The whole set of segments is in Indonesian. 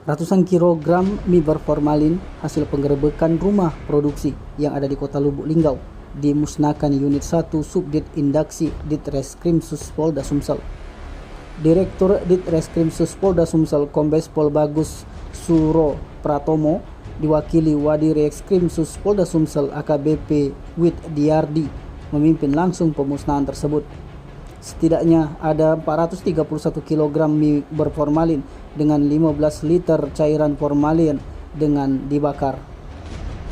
Ratusan kilogram mie berformalin hasil penggerebekan rumah produksi yang ada di Kota Lubuk Linggau dimusnahkan Unit 1 Subdit Indaksi Ditreskrimsus Polda Sumsel. Direktur Ditreskrimsus Polda Sumsel Kombes Pol Bagus Suro Pratomo diwakili Wadireskrimsus Polda Sumsel AKBP Wid Diardi memimpin langsung pemusnahan tersebut. Setidaknya ada 431 kg mie berformalin dengan 15 liter cairan formalin dengan dibakar.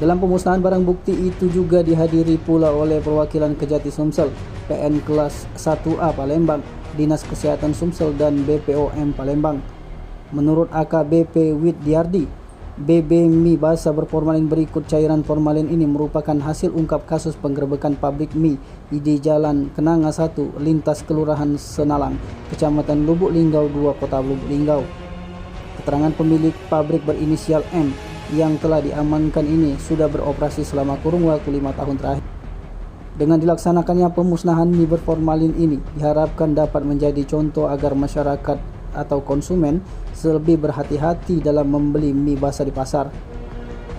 Dalam pemusnahan barang bukti itu juga dihadiri pula oleh perwakilan Kejati Sumsel, PN Kelas 1A Palembang, Dinas Kesehatan Sumsel dan BPOM Palembang. Menurut AKBP Wid Diardi, BB mie basah berformalin berikut cairan formalin ini merupakan hasil ungkap kasus penggerebekan pabrik mie di Jalan Kenanga 1, lintas Kelurahan Senalang, Kecamatan Lubuk Linggau 2, Kota Lubuk Linggau. Keterangan pemilik pabrik berinisial M yang telah diamankan ini sudah beroperasi selama kurun waktu 5 tahun terakhir. Dengan dilaksanakannya pemusnahan mie berformalin ini diharapkan dapat menjadi contoh agar masyarakat atau konsumen lebih berhati-hati dalam membeli mie basah di pasar.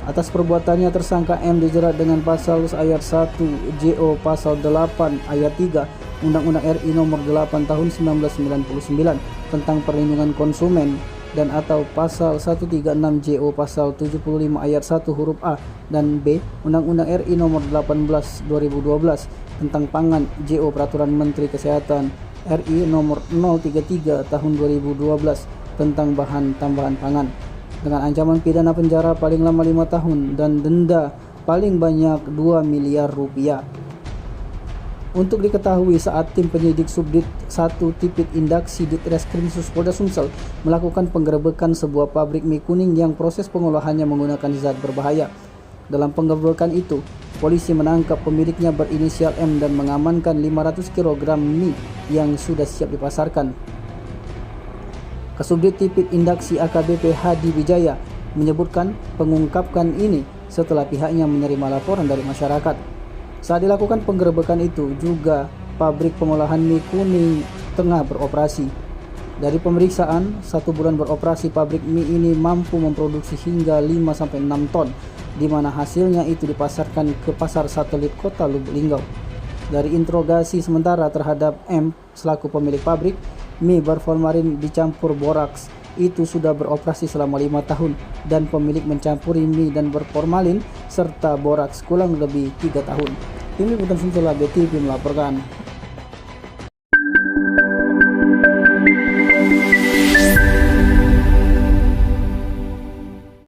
Atas perbuatannya tersangka M dijerat dengan pasal ayat 1 JO pasal 8 ayat 3 Undang-Undang RI nomor 8 tahun 1999 tentang perlindungan konsumen dan atau pasal 136 JO pasal 75 ayat 1 huruf A dan B Undang-Undang RI nomor 18 2012 tentang pangan JO Peraturan Menteri Kesehatan RI nomor 033 tahun 2012 tentang bahan tambahan pangan dengan ancaman pidana penjara paling lama 5 tahun dan denda paling banyak 2 miliar rupiah. Untuk diketahui, saat tim penyidik Subdit 1 Tipit Indaksi Ditreskrimsus Polda Sumsel melakukan penggerebekan sebuah pabrik mie kuning yang proses pengolahannya menggunakan zat berbahaya. Dalam penggerebekan itu, polisi menangkap pemiliknya berinisial M dan mengamankan 500 kg mie yang sudah siap dipasarkan. Kasubdit Tipit Indaksi AKBP Hadi Wijaya menyebutkan pengungkapkan ini setelah pihaknya menerima laporan dari masyarakat. Saat dilakukan penggerebekan itu juga pabrik pengolahan mie kuning tengah beroperasi. Dari pemeriksaan, 1 bulan beroperasi pabrik mie ini mampu memproduksi hingga 5-6 ton, di mana hasilnya itu dipasarkan ke pasar satelit Kota Lubuk Linggau. Dari interogasi sementara terhadap M selaku pemilik pabrik, mie berformalin dicampur boraks itu sudah beroperasi selama 5 tahun dan pemilik mencampuri mie dan berformalin serta boraks kurang lebih 3 tahun. Tim Liputan Sumsel BTV melaporkan.